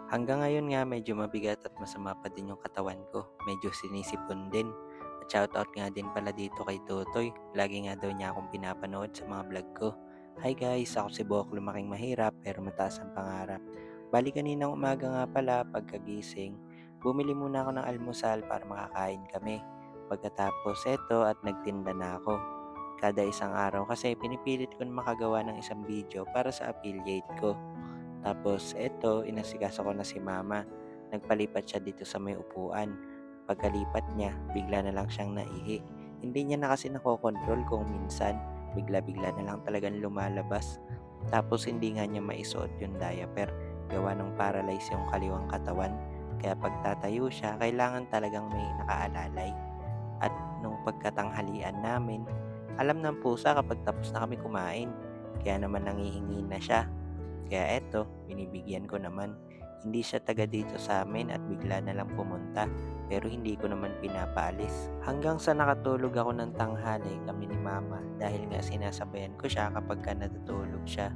Hanggang ngayon nga medyo mabigat at masama pa din yung katawan ko. Medyo sinisipon din. At shoutout nga din pala dito kay Totoy. Lagi nga daw niya akong pinapanood sa mga vlog ko. Hi guys, ako si Bok, lumaking mahirap pero mataas ang pangarap. Bali kaninang umaga nga pala pagkagising, bumili muna ako ng almusal para makakain kami. Pagkatapos eto at nagtinda na ako. Kada isang araw kasi pinipilit ko na makagawa ng isang video para sa affiliate ko. Tapos eto, inasikaso ko na si mama. Nagpalipat siya dito sa may upuan. Pagkalipat niya, bigla na lang siyang naihi. Hindi niya na kasi nakokontrol kung minsan, bigla-bigla na lang talagang lumalabas. Tapos hindi nga niya maisuot yung diaper. Gawa ng paralyze yung kaliwang katawan. Kaya pagtatayo siya, kailangan talagang may nakaalalay. At nung pagkatanghalian namin, alam ng pusa kapag tapos na kami kumain. Kaya naman nangihingi na siya. Kaya eto, binibigyan ko naman. Hindi siya taga dito sa amin at bigla na lang pumunta, pero hindi ko naman pinapaalis. Hanggang sa nakatulog ako ng tanghali kami ni mama dahil nga sinasabayan ko siya kapag ka natutulog siya.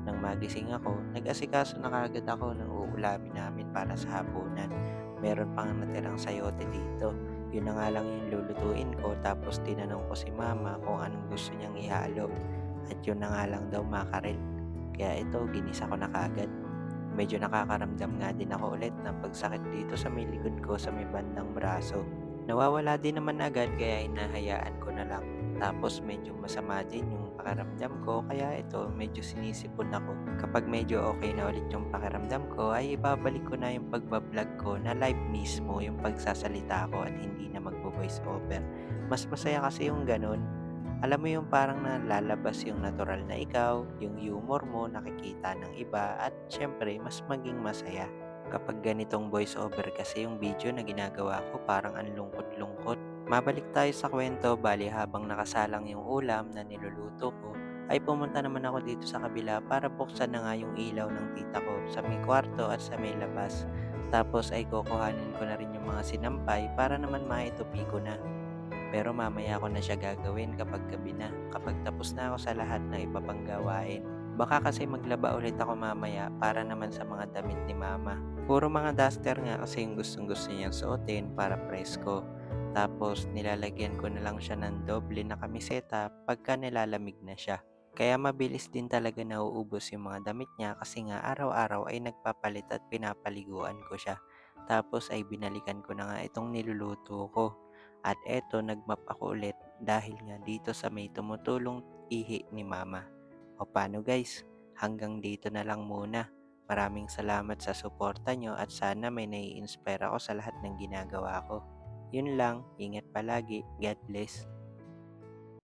Nang magising ako, nag-asikaso na kagad ako ng uulamin namin para sa hapunan. Meron pang natirang sayote dito. Yun na nga lang yung lulutuin ko, tapos tinanong ko si mama kung anong gusto niyang ihalo. At yun na nga lang daw makarel. Kaya ito, ginisa ko na kaagad. Medyo nakakaramdam nga din ako ulit ng pagsakit dito sa may likod ko sa may bandang braso. Nawawala din naman agad kaya hinahayaan ko na lang. Tapos medyo masama din yung pakiramdam ko kaya ito medyo sinisipon ako. Kapag medyo okay na ulit yung pakiramdam ko ay ibabalik ko na yung pagbablog ko na live mismo yung pagsasalita ko at hindi na magvo-voice over. Mas masaya kasi yung ganun. Alam mo yung parang nalalabas yung natural na ikaw, yung humor mo nakikita ng iba at syempre mas maging masaya. Kapag ganitong voice over kasi yung video na ginagawa ko parang ang lungkot-lungkot. Mabalik tayo sa kwento, bali habang nakasalang yung ulam na niluluto ko, ay pumunta naman ako dito sa kabila para buksan na nga yung ilaw ng tita ko sa may kwarto at sa may labas. Tapos ay kukuhanin ko na rin yung mga sinampay para naman maitupi ko na. Pero mamaya ko na siya gagawin kapag gabi na, kapag tapos na ako sa lahat ng iba pang gawain. Baka kasi maglaba ulit ako mamaya para naman sa mga damit ni mama. Puro mga duster nga kasi yung gustong gusto niyang suotin para presko. Tapos nilalagyan ko na lang siya ng doble na kamiseta pagka nilalamig na siya. Kaya mabilis din talaga nauubos yung mga damit niya kasi nga araw-araw ay nagpapalit at pinapaliguan ko siya. Tapos ay binalikan ko na nga itong niluluto ko. At eto nag-map ako ulit dahil nga dito sa may tumutulong ihi ni mama. O paano guys, hanggang dito na lang muna. Maraming salamat sa suporta nyo at sana may nai-inspire ako sa lahat ng ginagawa ko. Yun lang, ingat palagi, God bless.